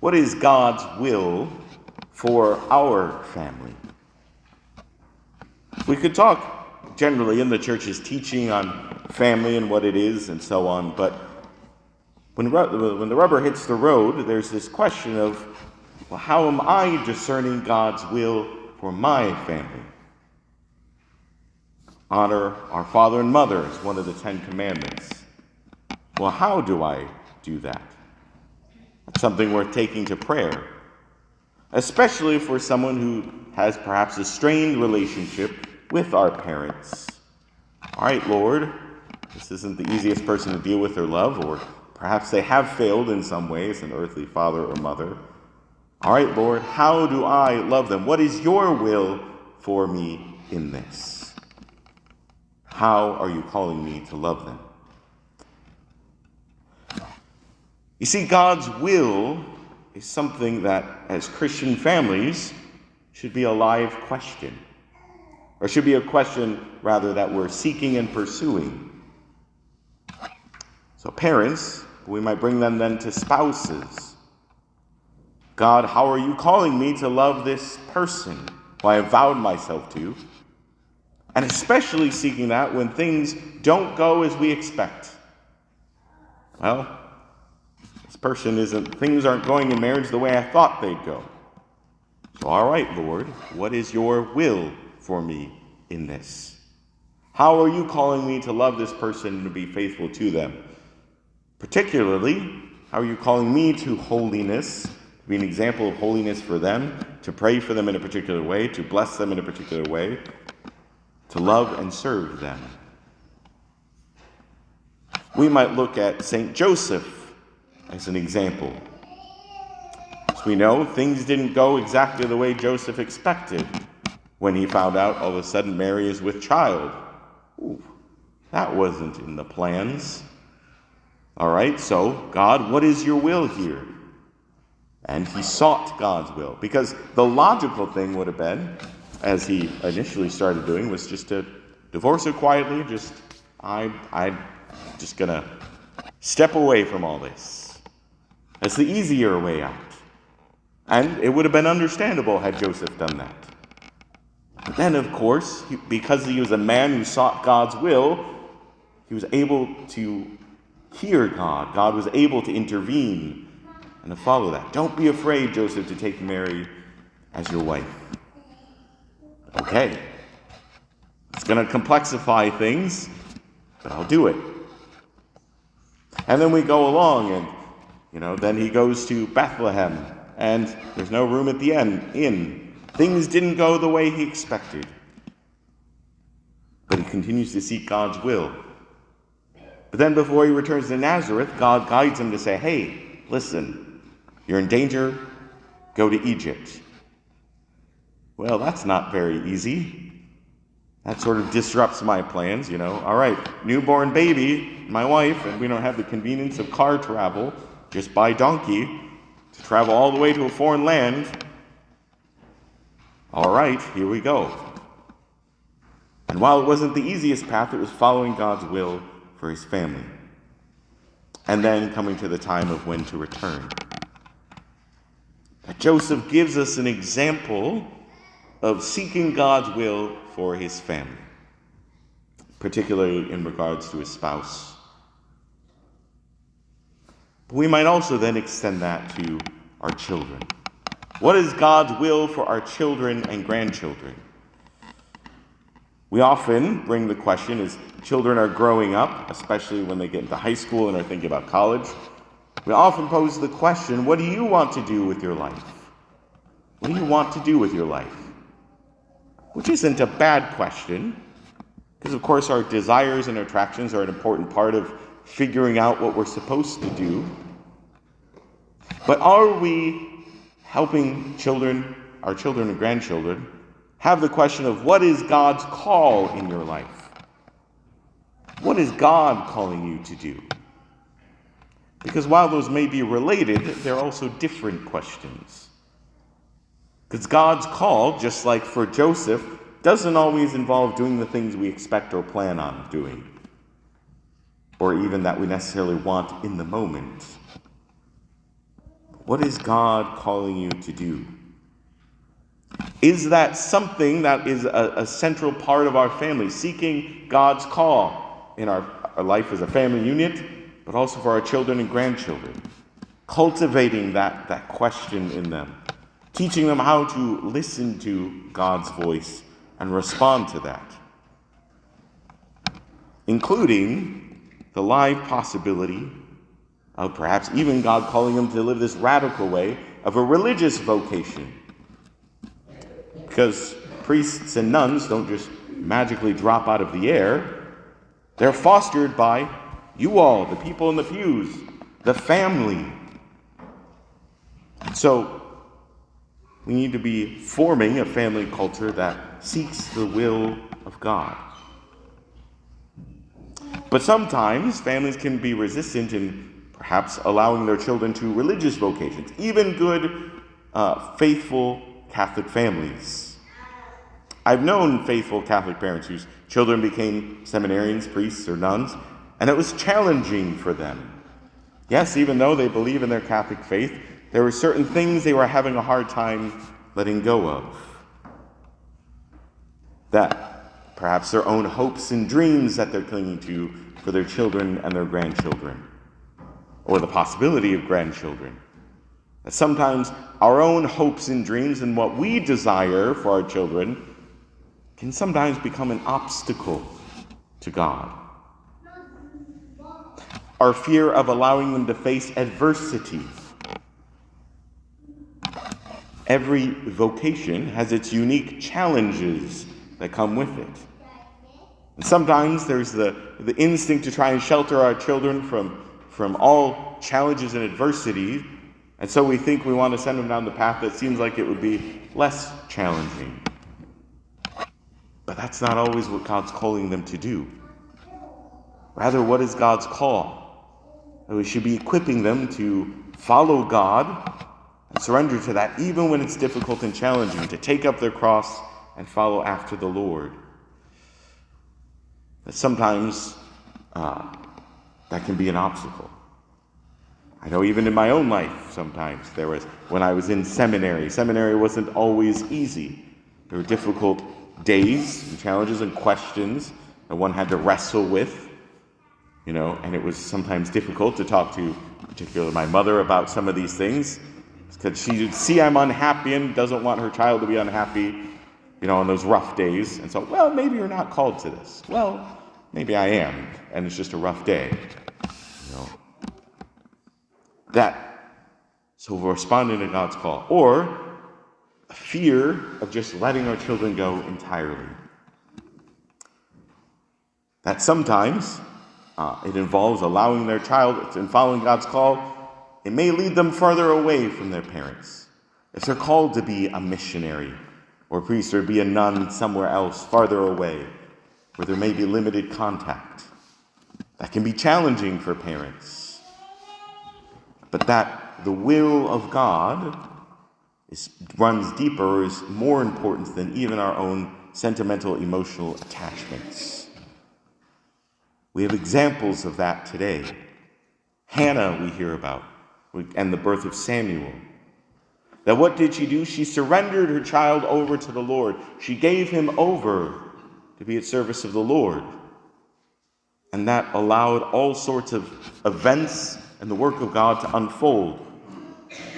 What is God's will for our family? We could talk generally in the church's teaching on family and what it is and so on, but when the rubber hits the road, there's this question of, well, how am I discerning God's will for my family? Honor our father and mother is one of the 10 commandments. Well, how do I do that? That's something worth taking to prayer, especially for someone who has perhaps a strained relationship with our parents. All right, Lord, this isn't the easiest person to deal with or love, or perhaps they have failed in some ways, an earthly father or mother. All right, Lord, how do I love them? What is your will for me in this? How are you calling me to love them? You see, God's will is something that, as Christian families, should be a live question. Or should be a question, rather, that we're seeking and pursuing. So parents, we might bring them then to spouses. God, how are you calling me to love this person who I have vowed myself to? And especially seeking that when things don't go as we expect. Well, things aren't going in marriage the way I thought they'd go. So, all right, Lord, what is your will for me in this? How are you calling me to love this person and to be faithful to them? Particularly, how are you calling me to holiness, to be an example of holiness for them, to pray for them in a particular way, to bless them in a particular way, to love and serve them? We might look at St. Joseph as an example. As we know, things didn't go exactly the way Joseph expected when he found out all of a sudden Mary is with child. Ooh, that wasn't in the plans. All right, so God, what is your will here? And he sought God's will, because the logical thing would have been, as he initially started doing, was just to divorce her quietly. I'm just gonna step away from all this. That's the easier way out. And it would have been understandable had Joseph done that. But then, of course, because he was a man who sought God's will, he was able to hear God. God was able to intervene and to follow that. Don't be afraid, Joseph, to take Mary as your wife. Okay. It's going to complexify things, but I'll do it. And then we go along and then he goes to Bethlehem, and there's no room at the inn. Things didn't go the way he expected. But he continues to seek God's will. But then before he returns to Nazareth, God guides him to say, hey, listen, you're in danger, go to Egypt. Well, that's not very easy. That sort of disrupts my plans, All right, newborn baby, my wife, and we don't have the convenience of car travel, just by donkey, to travel all the way to a foreign land. All right, here we go. And while it wasn't the easiest path, it was following God's will for his family. And then coming to the time of when to return. Joseph gives us an example of seeking God's will for his family, particularly in regards to his spouse. We might also then extend that to our children. What is God's will for our children and grandchildren? We often bring the question as children are growing up, especially when they get into high school and are thinking about college. We often pose the question, what do you want to do with your life? What do you want to do with your life? Which isn't a bad question, because of course our desires and attractions are an important part of figuring out what we're supposed to do. But are we helping our children and grandchildren, have the question of what is God's call in your life? What is God calling you to do? Because while those may be related, they're also different questions. Because God's call, just like for Joseph, doesn't always involve doing the things we expect or plan on doing, or even that we necessarily want in the moment. What is God calling you to do? Is that something that is a central part of our family, seeking God's call in our life as a family unit, but also for our children and grandchildren? Cultivating that question in them, teaching them how to listen to God's voice and respond to that, including the live possibility of perhaps even God calling them to live this radical way of a religious vocation. Because priests and nuns don't just magically drop out of the air. They're fostered by you all, the people in the pews, the family. So we need to be forming a family culture that seeks the will of God. But sometimes families can be resistant in perhaps allowing their children to religious vocations, even good, faithful Catholic families. I've known faithful Catholic parents whose children became seminarians, priests, or nuns, and it was challenging for them. Yes, even though they believe in their Catholic faith, there were certain things they were having a hard time letting go of. That perhaps their own hopes and dreams that they're clinging to for their children and their grandchildren, or the possibility of grandchildren. That sometimes our own hopes and dreams and what we desire for our children can sometimes become an obstacle to God. Our fear of allowing them to face adversity. Every vocation has its unique challenges that come with it. And sometimes there's the instinct to try and shelter our children from all challenges and adversity, and so we think we want to send them down the path that seems like it would be less challenging. But that's not always what God's calling them to do. Rather, what is God's call? And we should be equipping them to follow God and surrender to that even when it's difficult and challenging, to take up their cross and follow after the Lord. But sometimes that can be an obstacle. I know even in my own life sometimes there was, when I was in seminary wasn't always easy. There were difficult days and challenges and questions that one had to wrestle with, and it was sometimes difficult to talk to, particularly my mother, about some of these things, because she would see I'm unhappy and doesn't want her child to be unhappy, on those rough days. And so, well, maybe you're not called to this. Well, maybe I am, and it's just a rough day, So we're responding to God's call. Or a fear of just letting our children go entirely. That sometimes it involves allowing their child and following God's call. It may lead them further away from their parents. If they're called to be a missionary or a priest or be a nun somewhere else, farther away, where there may be limited contact, that can be challenging for parents. But that the will of God runs deeper, is more important than even our own sentimental, emotional attachments. We have examples of that today. Hannah, we hear about, and the birth of Samuel. That what did she do? She surrendered her child over to the Lord. She gave him over to be at service of the Lord. And that allowed all sorts of events and the work of God to unfold.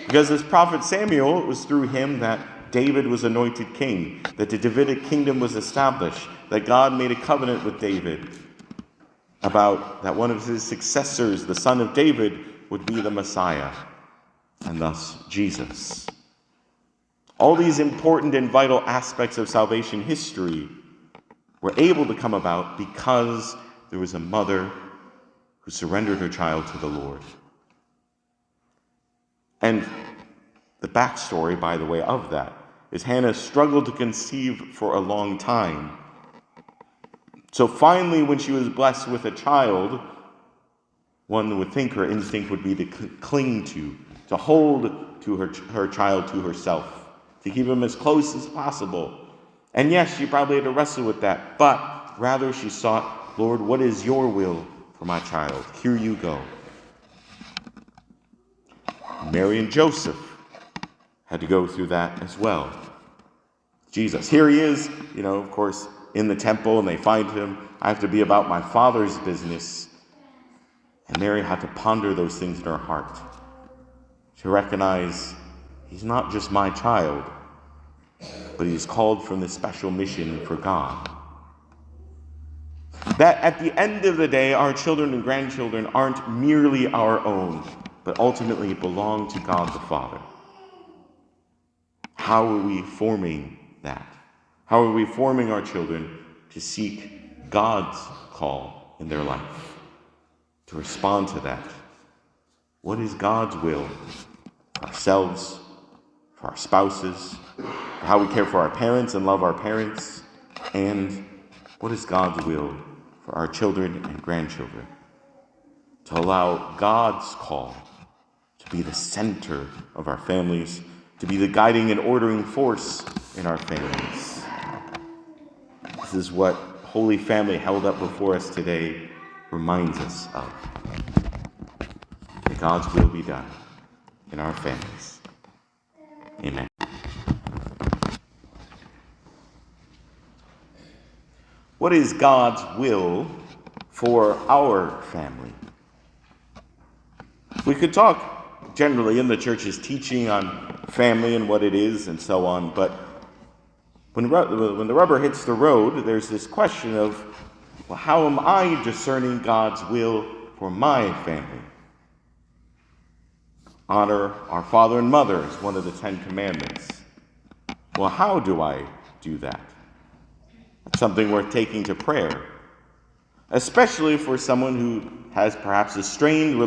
Because as prophet Samuel, it was through him that David was anointed king, that the Davidic kingdom was established, that God made a covenant with David about that one of his successors, the son of David, would be the Messiah, and thus Jesus. All these important and vital aspects of salvation history were able to come about because there was a mother who surrendered her child to the Lord. And the backstory, by the way, of that is Hannah struggled to conceive for a long time. So finally, when she was blessed with a child, one would think her instinct would be to cling to hold to her child to herself, to keep him as close as possible. And yes, she probably had to wrestle with that, but rather she sought, Lord, what is your will for my child? Here you go. Mary and Joseph had to go through that as well. Jesus, here he is, of course, in the temple, and they find him. I have to be about my Father's business. And Mary had to ponder those things in her heart, to recognize he's not just my child, but he's called from this special mission for God. That at the end of the day, our children and grandchildren aren't merely our own, but ultimately belong to God the Father. How are we forming that? How are we forming our children to seek God's call in their life? To respond to that. What is God's will for ourselves, for our spouses, for how we care for our parents and love our parents, and what is God's will for our children and grandchildren? To allow God's call to be the center of our families, to be the guiding and ordering force in our families. This is what Holy Family held up before us today reminds us of. May God's will be done in our families. Amen. What is God's will for our family? We could talk generally in the church's teaching on family and what it is and so on, but when the rubber hits the road, there's this question of, well, how am I discerning God's will for my family? Honor our father and mother is one of the 10 commandments. Well, how do I do that? That's something worth taking to prayer, especially for someone who has perhaps a strained